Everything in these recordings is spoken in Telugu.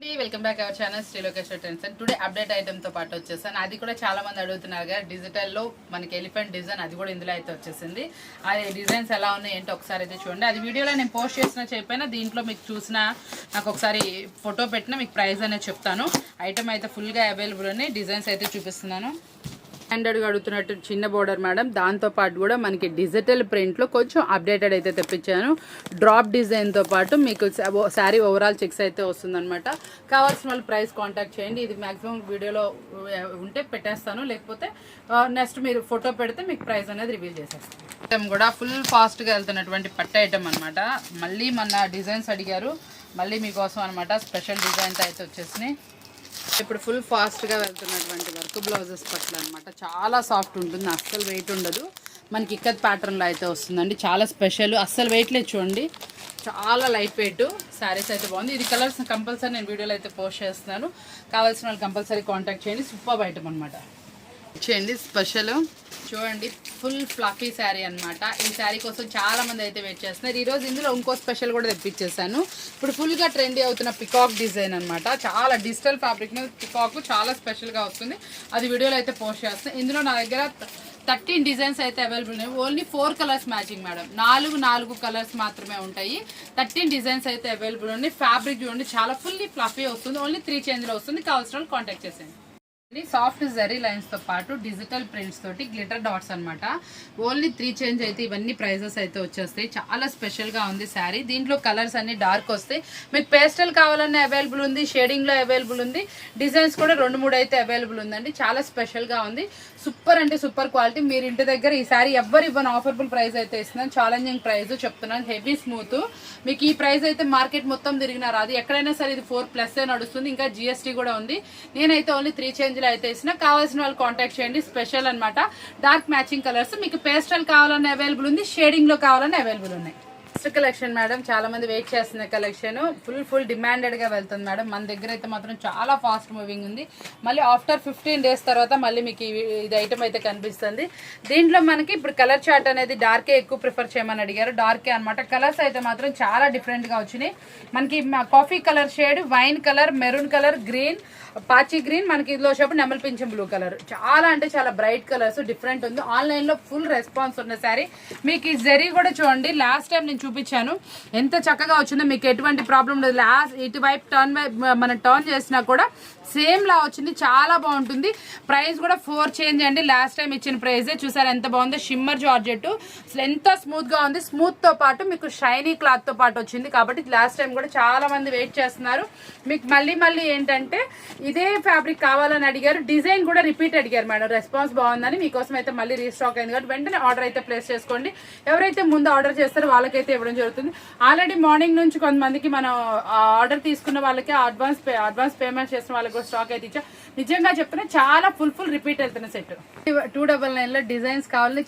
Welcome back our channel Shri Lokesh trends. Today update item తో పాటు వచ్చేసాను. అది కూడా చాలా మంది అడుగుతున్నారు కదా, డిజిటల్ లో మనకి ఎలిఫెంట్ డిజైన్, అది కూడా ఇందులో అయితే వచ్చేసింది. అది డిజైన్స్ ఎలా ఉన్నాయి ఏంటో ఒకసారి అయితే చూడండి. అది వీడియోలో నేను పోస్ట్ చేసినా చెప్పినా, దీంట్లో మీకు చూసినా నాకు ఒకసారి ఫోటో పెట్టినా మీకు ప్రైస్ అనేది చెప్తాను. ఐటమ్ అయితే ఫుల్ గా అవైలబుల్ ఉన్నాయి. డిజైన్స్ అయితే చూపిస్తున్నాను. స్టాండర్డ్గా అడుగుతున్నట్టు చిన్న బోర్డర్ మేడం, దాంతోపాటు కూడా మనకి డిజిటల్ ప్రింట్లో కొంచెం అప్డేటెడ్ అయితే తెప్పించాను. డ్రాప్ డిజైన్తో పాటు మీకు శారీ ఓవరాల్ చెక్స్ అయితే వస్తుందన్నమాట. కావాల్సిన వాళ్ళు ప్రైస్ కాంటాక్ట్ చేయండి. ఇది మ్యాక్సిమం వీడియోలో ఉంటే పెట్టేస్తాను, లేకపోతే నెక్స్ట్ మీరు ఫోటో పెడితే మీకు ప్రైస్ అనేది రివీల్ చేసేస్తాను. ఐటమ్ కూడా ఫుల్ ఫాస్ట్గా వెళ్తున్నటువంటి పట్ట ఐటమ్ అనమాట. మళ్ళీ మన డిజైన్స్ అడిగారు, మళ్ళీ మీకోసం అనమాట స్పెషల్ డిజైన్స్ అయితే వచ్చేసినాయి. ఇప్పుడు ఫుల్ ఫాస్ట్గా వెళ్తున్నటువంటి వర్క్ బ్లౌజెస్ పట్ల అనమాట. చాలా సాఫ్ట్ ఉంటుంది, అస్సలు వెయిట్ ఉండదు. మనకి ఇక్కత్ ప్యాటర్న్లో అయితే వస్తుందండి. చాలా స్పెషల్, అస్సలు వెయిట్ లేదు చూడండి. చాలా లైట్ వెయిట్ శారీస్ అయితే బాగుంది. ఇది కలర్స్ కంపల్సరీ నేను వీడియోలో అయితే పోస్ట్ చేస్తున్నాను. కావాల్సిన వాళ్ళు కంపల్సరీ కాంటాక్ట్ చేయండి. సూపర్ ఐటమ్ అనమాట. చేయండి స్పెషల్ చూడండి, ఫుల్ ఫ్లఫీ శారీ అనమాట. ఈ శారీ కోసం చాలా మంది అయితే వెయిట్ చేస్తున్నారు. ఈరోజు ఇందులో ఇంకో స్పెషల్ కూడా తెప్పించేసాను. ఇప్పుడు ఫుల్గా ట్రెండీ అవుతున్న పికాక్ డిజైన్ అనమాట. చాలా డిజిటల్ ఫ్యాబ్రిక్ మీద పికాక్ చాలా స్పెషల్గా వస్తుంది. అది వీడియోలో అయితే పోస్ట్ చేస్తాను. ఇందులో నా దగ్గర 13 డిజైన్స్ అయితే అవైలబుల్ ఉన్నాయి. Only 4 colours matching madam. 4 colours మాత్రమే ఉంటాయి. 13 డిజైన్స్ అయితే అవైలబుల్ ఉన్నాయి. ఫ్యాబ్రిక్ చూడండి, చాలా ఫుల్లీ ఫ్లఫీ వస్తుంది. ఓన్లీ 3 చేంజ్లో వస్తుంది. కావాల్సిన వాళ్ళు కాంటాక్ట్ చేసేయండి. సాఫ్ట్ జరీ లైన్స్ తో పాటు డిజిటల్ ప్రింట్స్ తోటి గ్లిటర్ డాట్స్ అనమాట. ఓన్లీ 3 చేంజ్ అయితే ఇవన్నీ ప్రైజెస్ అయితే వచ్చేస్తాయి. చాలా స్పెషల్ గా ఉంది శారీ. దీంట్లో కలర్స్ అన్ని డార్క్ వస్తాయి. మీకు పేస్టల్ కావాలన్నా అవైలబుల్ ఉంది, షేడింగ్ లో అవైలబుల్ ఉంది. డిజైన్స్ కూడా 2-3 అయితే అవైలబుల్ ఉందండి. చాలా స్పెషల్ గా ఉంది. సూపర్ అంటే సూపర్ క్వాలిటీ. మీరు ఇంటి దగ్గర ఈ శారీ ఎవ్వరు ఇవ్వని ఆఫర్బుల్ ప్రైస్ అయితే ఇస్తున్నాను. ఛాలెంజింగ్ ప్రైస్ చెప్తున్నాను. Heavy smooth. మీకు ఈ ప్రైస్ అయితే మార్కెట్ మొత్తం తిరిగినా రాదు. ఎక్కడైనా సరే ఇది 4+ నడుస్తుంది. ఇంకా GST కూడా ఉంది. నేనైతే ఓన్లీ 3 చేంజ్ అయితే ఇస్తున్నా. కావాల్సిన వాళ్ళు కాంటాక్ట్ చేయండి. స్పెషల్ అనమాట. Dark matching colours. మీకు పేస్టల్ కావాలన్నా అవైలబుల్ ఉంది, షేడింగ్ లో కావాలన్నా అవైలబుల్ ఉన్నాయి. నెక్స్ట్ కలెక్షన్ మేడం, చాలా మంది వెయిట్ చేస్తున్న కలెక్షన్. ఫుల్ డిమాండెడ్ గా వెళ్తుంది మేడం. మన దగ్గర అయితే మాత్రం చాలా ఫాస్ట్ మూవింగ్ ఉంది. మళ్ళీ ఆఫ్టర్ 15 డేస్ తర్వాత మళ్ళీ మీకు ఇది ఐటమ్ అయితే కనిపిస్తుంది. దీంట్లో మనకి ఇప్పుడు కలర్ చార్ట్ అనేది డార్కే ఎక్కువ ప్రిఫర్ చేయమని అడిగారు. డార్కే అనమాట. కలర్స్ అయితే మాత్రం చాలా డిఫరెంట్ గా వచ్చినాయి. మనకి coffee colour shade, wine colour, maroon colour, green, పాచి గ్రీన్, మనకి ఇదిలో వచ్చేప్పుడు నెమల్ పింఛం బ్లూ కలర్. చాలా అంటే చాలా బ్రైట్ కలర్స్, డిఫరెంట్ ఉంది. ఆన్లైన్ లో ఫుల్ రెస్పాన్స్ ఉన్న శారీ. మీకు ఈ జరీ కూడా చూడండి, లాస్ట్ టైం నేను చూపించాను ఎంత చక్కగా వచ్చిందో. మీకు ఎటువంటి ప్రాబ్లం లేదు. లాస్ట్ ఇటువైపు మనం టర్న్ చేసినా కూడా సేమ్ లా వచ్చింది. చాలా బాగుంటుంది. ప్రైస్ కూడా 4 చేంజ్ అండి. లాస్ట్ టైం ఇచ్చిన ప్రైజే. చూసారు ఎంత బాగుందో. షిమ్మర్ జార్జెట్ అసలు ఎంత స్మూత్ గా ఉంది. స్మూత్ తో పాటు మీకు షైనీ క్లాత్ తో పాటు వచ్చింది. కాబట్టి లాస్ట్ టైం కూడా చాలా మంది వెయిట్ చేస్తున్నారు. మీకు మళ్ళీ ఏంటంటే ఇదే ఫ్యాబ్రిక్ కావాలని అడిగారు. డిజైన్ కూడా రిపీట్ అడిగారు మేడం. రెస్పాన్స్ బాగుందని మీకోసం అయితే మళ్ళీ రీస్టాక్ అయింది. కాబట్టి వెంటనే ఆర్డర్ అయితే ప్లేస్ చేసుకోండి. ఎవరైతే ముందు ఆర్డర్ చేస్తారో వాళ్ళకైతే ఇవ్వడం జరుగుతుంది. ఆల్రెడీ మార్నింగ్ నుంచి కొంతమందికి మనం ఆర్డర్ తీసుకున్న వాళ్ళకి అడ్వాన్స్ పేమెంట్ చేసిన వాళ్ళకి కూడా స్టాక్ అయితే ఇచ్చా. నిజంగా చెప్తున్నా, చాలా ఫుల్ రిపీట్ వెళ్తున్న సెట్. 299 లో డిజైన్స్ కావాలని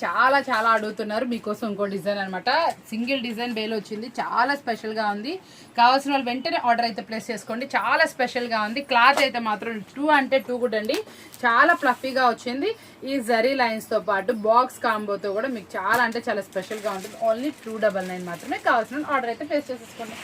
చాలా అడుగుతున్నారు. మీకోసం ఇంకో డిజైన్ అనమాట. సింగిల్ డిజైన్ బేల్ వచ్చింది. చాలా స్పెషల్ గా ఉంది. కావాల్సిన వాళ్ళు వెంటనే ఆర్డర్ అయితే ప్లేస్ చేసుకోండి. చాలా స్పెషల్ గా ఉంది. క్లాత్ అయితే మాత్రం 2 అంటే 2 గుడ్ అండి. చాలా ఫ్లఫీగా వచ్చింది. ఈ జరీ లైన్స్ తో పాటు బాక్స్ కాంబోతో కూడా మీకు చాలా అంటే చాలా స్పెషల్ గా ఉంటుంది. ఓన్లీ 299 మాత్రమే. కావాల్సిన ఆర్డర్ అయితే ప్లేస్ చేసేసుకోండి.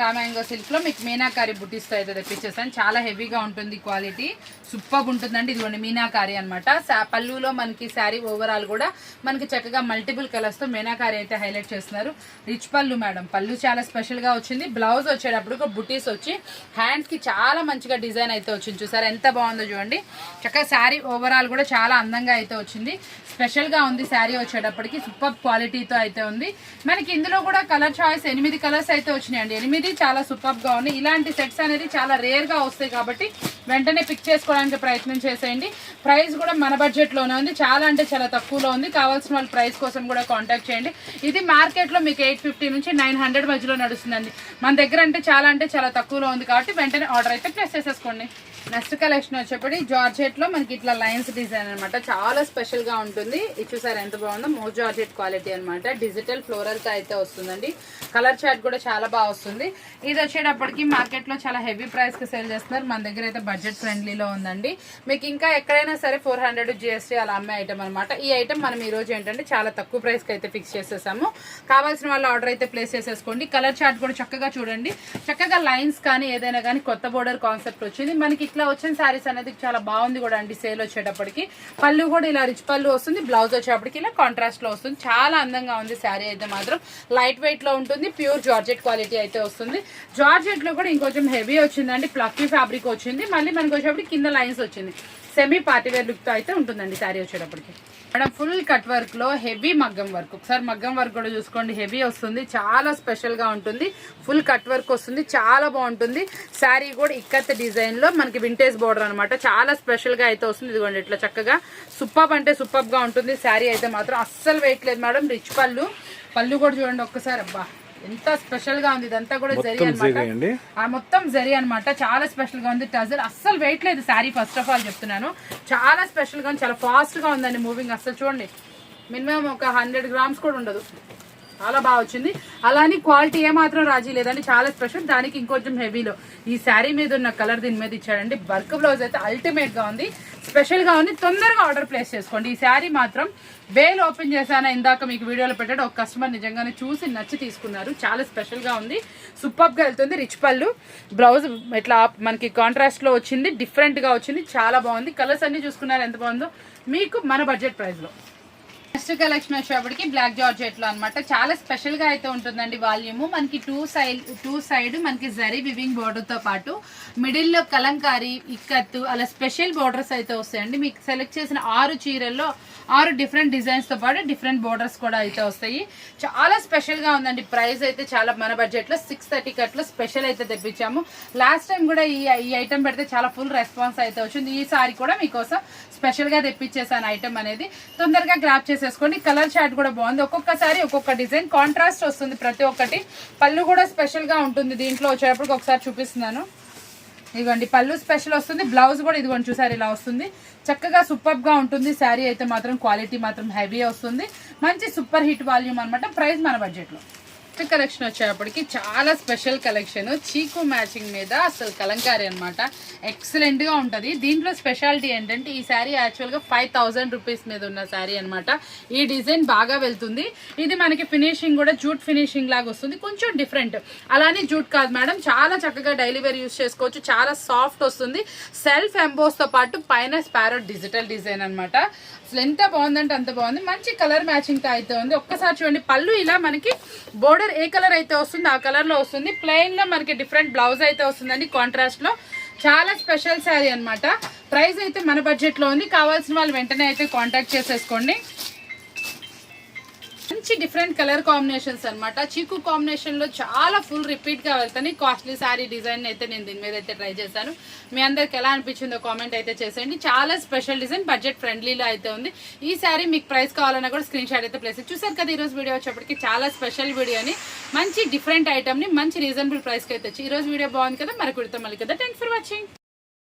రామాంగో సిల్క్ లో మీకు మీనాకారి బుటీస్ తో అయితే తెప్పించేసాను. చాలా హెవీగా ఉంటుంది. క్వాలిటీ సూపర్ ఉంటుందండి. ఇదిగోండి మీనాకారి అనమాట. పళ్ళులో మనకి శారీ ఓవరాల్ కూడా మనకి చక్కగా మల్టిపుల్ కలర్స్ తో మీనాకారి అయితే హైలైట్ చేస్తున్నారు. రిచ్ పళ్ళు మేడం. పళ్ళు చాలా స్పెషల్ గా వచ్చింది. బ్లౌజ్ వచ్చేటప్పుడు బుటీస్ వచ్చి హ్యాండ్స్ కి చాలా మంచిగా డిజైన్ అయితే వచ్చింది. చూసారు ఎంత బాగుందో చూడండి. చక్కగా శారీ ఓవరాల్ కూడా చాలా అందంగా అయితే వచ్చింది. స్పెషల్ గా ఉంది. శారీ వచ్చేటప్పటికి సూపర్ క్వాలిటీతో అయితే ఉంది. మనకి ఇందులో కూడా కలర్ చాయిస్ 8 కలర్స్ అయితే వచ్చినాయండి. 8 చాలా సూపర్ గా ఉన్నాయి. ఇలాంటి సెట్స్ అనేది చాలా రేర్ గా వస్తాయి. కాబట్టి వెంటనే పిక్ చేసుకోవడానికి ప్రయత్నం చేసేయండి. ప్రైస్ కూడా మన బడ్జెట్ లోనే ఉంది. చాలా అంటే చాలా తక్కువలో ఉంది. కావాల్సిన వాళ్ళ ప్రైస్ కోసం కూడా కాంటాక్ట్ చేయండి. ఇది మార్కెట్ లో మీకు 850 నుంచి 900 మధ్యలో నడుస్తుందండి. మన దగ్గర అంటే చాలా తక్కువలో ఉంది. కాబట్టి వెంటనే ఆర్డర్ అయితే ప్లేస్ చేసేసుకోండి. నెక్స్ట్ కలెక్షన్ వచ్చేప్పటి జార్జెట్ లో మనకి ఇట్లా లైన్స్ డిజైన్ అనమాట. చాలా స్పెషల్ గా ఉంటుంది. ఇది చూసారు ఎంత బాగుందో. మో జార్జెట్ క్వాలిటీ అనమాట. డిజిటల్ ఫ్లోరల్ తో అయితే వస్తుందండి. కలర్ చార్ట్ కూడా చాలా బాగా వస్తుంది. ఇది వచ్చేటప్పటికి మార్కెట్ లో చాలా హెవీ ప్రైస్ కి సేల్ చేస్తున్నారు. మన దగ్గర అయితే బడ్జెట్ ఫ్రెండ్లీలో ఉందండి. మీకు ఇంకా ఎక్కడైనా సరే 400 GST అలా అమ్మే ఐటమ్ అనమాట. ఈ ఐటమ్ మనం ఈ రోజు ఏంటంటే చాలా తక్కువ ప్రైస్కి అయితే ఫిక్స్ చేసేసాము. కావాల్సిన వాళ్ళు ఆర్డర్ అయితే ప్లేస్ చేసేసుకోండి. కలర్ చార్ట్ కూడా చక్కగా చూడండి, చక్కగా లైన్స్ కానీ ఏదైనా కానీ కొత్త బోర్డర్ కాన్సెప్ట్ వచ్చింది మనకి. ఇట్లా వచ్చిన శారీస్ అనేది చాలా బాగుంది కూడా అండి. సేల్ వచ్చేటప్పటికి పళ్ళు కూడా ఇలా రిచ్ పళ్ళు వస్తుంది, బ్లౌజ్ వచ్చేటప్పటికి ఇలా కాంట్రాస్ట్ లో వస్తుంది. చాలా అందంగా ఉంది శారీ అయితే మాత్రం. లైట్ వెయిట్ లో ఉంటుంది, ప్యూర్ జార్జెట్ క్వాలిటీ అయితే వస్తుంది. జార్జెట్ లో కూడా ఇంకొంచెం హెవీ వచ్చిందండి, ఫ్లఫీ ఫ్యాబ్రిక్ వచ్చింది. మళ్ళీ మనకి వచ్చేటప్పటికి కింద లైన్స్ వచ్చింది. సెమీ పార్టీవేర్ లుక్ తో అయితే ఉంటుందండి శారీ వచ్చేటప్పటికి. మేడం ఫుల్ కట్ వర్క్ లో హెవీ మగ్గం వర్క్, ఒకసారి మగ్గం వర్క్ కూడా చూసుకోండి. హెవీ వస్తుంది, చాలా స్పెషల్ గా ఉంటుంది. ఫుల్ కట్ వర్క్ వస్తుంది, చాలా బాగుంటుంది. శారీ కూడా ఇక్కత్ డిజైన్ లో మనకి వింటేజ్ బోర్డర్ అనమాట. చాలా స్పెషల్ గా అయితే వస్తుంది. ఇదిగోండి ఇట్లా చక్కగా సూపర్ అంటే సూపర్ గా ఉంటుంది. శారీ అయితే మాత్రం అస్సలు వెయిట్ లేదు మేడం. రిచ్ పళ్ళు, పళ్ళు కూడా చూడండి ఒక్కసారి. అబ్బా ఎంత స్పెషల్ గా ఉంది. ఇదంతా కూడా జరీ అనమాట, మొత్తం జరీ అనమాట. చాలా స్పెషల్ గా ఉంది. టజల్ అస్సలు వెయిట్ లేదు శారీ. ఫస్ట్ ఆఫ్ ఆల్ చెప్తున్నాను, చాలా స్పెషల్ గా ఉంది, చాలా ఫాస్ట్ గా ఉందండి మూవింగ్. అస్సలు చూడండి మినిమం ఒక 100 grams కూడా ఉండదు. చాలా బాగా వచ్చింది. అలానే క్వాలిటీ ఏమాత్రం రాజీ లేదండి, చాలా స్పెషల్. దానికి ఇంకొంచెం హెవీలో ఈ శారీ మీద ఉన్న కలర్ దీని మీద ఇచ్చాడండి. వర్క్ బ్లౌజ్ అయితే అల్టిమేట్ గా ఉంది, స్పెషల్ గా ఉంది. తొందరగా ఆర్డర్ ప్లేస్ చేసుకోండి. ఈ శారీ మాత్రం వేలు ఓపెన్ చేశానా ఇందాక మీకు వీడియోలో పెట్టాడు. ఒక కస్టమర్ నిజంగానే చూసి నచ్చి తీసుకున్నారు. చాలా స్పెషల్ గా ఉంది, సూపర్ గా వెళ్తుంది. రిచ్ పళ్ళు, బ్లౌజ్ ఇట్లా మనకి కాంట్రాస్ట్ లో వచ్చింది, డిఫరెంట్ గా వచ్చింది. చాలా బాగుంది. కలర్స్ అన్ని చూసుకున్నారు ఎంత బాగుందో మీకు మన బడ్జెట్ ప్రైస్ లో. నెక్స్ట్ కలెక్షన్ వచ్చేప్పటికి బ్లాక్ జార్జెట్ లో అనమాట. చాలా స్పెషల్ గా అయితే ఉంటుందండి. వాల్యూమ్ మనకి టూ సైడ్ మనకి జరీ వివింగ్ బోర్డర్ తో పాటు మిడిల్ లో కలంకారీ, ఇక్కత్తు అలా స్పెషల్ బోర్డర్స్ అయితే వస్తాయండి. మీకు సెలెక్ట్ చేసిన 6 చీరల్లో 6 డిఫరెంట్ డిజైన్స్ తో పాటు డిఫరెంట్ బోర్డర్స్ కూడా అయితే వస్తాయి. చాలా స్పెషల్ గా ఉందండి. ప్రైస్ అయితే చాలా మన బడ్జెట్ లో 630 కట్లో స్పెషల్ అయితే తెప్పించాము. లాస్ట్ టైం కూడా ఈ ఐటమ్ పెడితే చాలా ఫుల్ రెస్పాన్స్ అయితే వచ్చింది. ఈసారి కూడా మీకోసం స్పెషల్ గా తెప్పించేసాను ఐటమ్ అనేది. తొందరగా గ్రాప్ చేసేసుకోండి. కలర్ చార్ట్ కూడా బాగుంది. ఒక్కొక్కసారి ఒక్కొక్క డిజైన్ కాంట్రాస్ట్ వస్తుంది ప్రతి ఒక్కటి. పళ్ళు కూడా స్పెషల్ గా ఉంటుంది. దీంట్లో వచ్చేటప్పుడు ఒకసారి చూపిస్తున్నాను. ఇదిగోండి పళ్ళు స్పెషల్ వస్తుంది. బ్లౌజ్ కూడా ఇదిగోండి చూసారు ఇలా వస్తుంది. చక్కగా సూపర్ గా ఉంటుంది. శారీ అయితే మాత్రం క్వాలిటీ మాత్రం హెవీ వస్తుంది. మంచి సూపర్ హిట్ వాల్యూమ్ అనమాట. ప్రైస్ మన బడ్జెట్ లో. కలెక్షన్ వచ్చేటప్పటికి చాలా స్పెషల్ కలెక్షన్. చీకు మ్యాచింగ్ మీద అసలు కలంకారీ అనమాట. ఎక్సలెంట్ గా ఉంటది. దీంట్లో స్పెషాలిటీ ఏంటంటే ఈ శారీ యాక్చువల్ గా 5000 రూపీస్ మీద ఉన్న శారీ అనమాట. ఈ డిజైన్ బాగా వెళ్తుంది. ఇది మనకి ఫినిషింగ్ కూడా జూట్ ఫినిషింగ్ లాగా వస్తుంది, కొంచెం డిఫరెంట్. అలానే జూట్ కాదు మేడం, చాలా చక్కగా డైలీ వేర్ యూస్ చేసుకోవచ్చు. చాలా సాఫ్ట్ వస్తుంది. సెల్ఫ్ ఎంబోస్ తో పాటు పైన స్పారో డిజిటల్ డిజైన్ అనమాట. అసలు ఎంత బాగుందంటే అంత బాగుంది. మంచి కలర్ మ్యాచింగ్ తో అయితే ఉంది. ఒక్కసారి చూడండి పళ్ళు ఇలా మనకి బోర్డర్ ఏ కలర్ అయితే వస్తుంది ఆ కలర్ లో వస్తుంది. ప్లెయిన్ లో మనకి డిఫరెంట్ బ్లౌజ్ అయితే వస్తుందండి కాంట్రాస్ట్ లో. చాలా స్పెషల్ శారీ అనమాట. ప్రైస్ అయితే మన బడ్జెట్ లో ఉంది. కావాల్సిన వాళ్ళు వెంటనే అయితే కాంటాక్ట్ చేసేసుకోండి. మంచి డిఫరెంట్ కలర్ కాంబినేషన్స్ అనమాట. చీకు కాంబినేషన్ లో చాలా ఫుల్ రిపీట్ గా వెళ్తాయి. కాస్ట్లీ శారీ డిజైన్ అయితే నేను దీని మీద అయితే ట్రై చేశాను. మీ అందరికి ఎలా అనిపించిందో కామెంట్ అయితే చేసేయండి. చాలా స్పెషల్ డిజైన్, బడ్జెట్ ఫ్రెండ్లీలో అయితే ఉంది. ఈ శారీ మీకు ప్రైస్ కావాలన్నా కూడా స్క్రీన్ షాట్ అయితే ప్లేస్ చూసారు కదా. ఈ రోజు వీడియో వచ్చేప్పటికి చాలా స్పెషల్ వీడియోని, మంచి డిఫరెంట్ ఐటమ్ ని మంచి రీజనబుల్ ప్రైస్ కి అయితే వచ్చి ఈ రోజు వీడియో బాగుంది కదా. మరొకటితో మళ్ళీ కదా. Thanks for watching.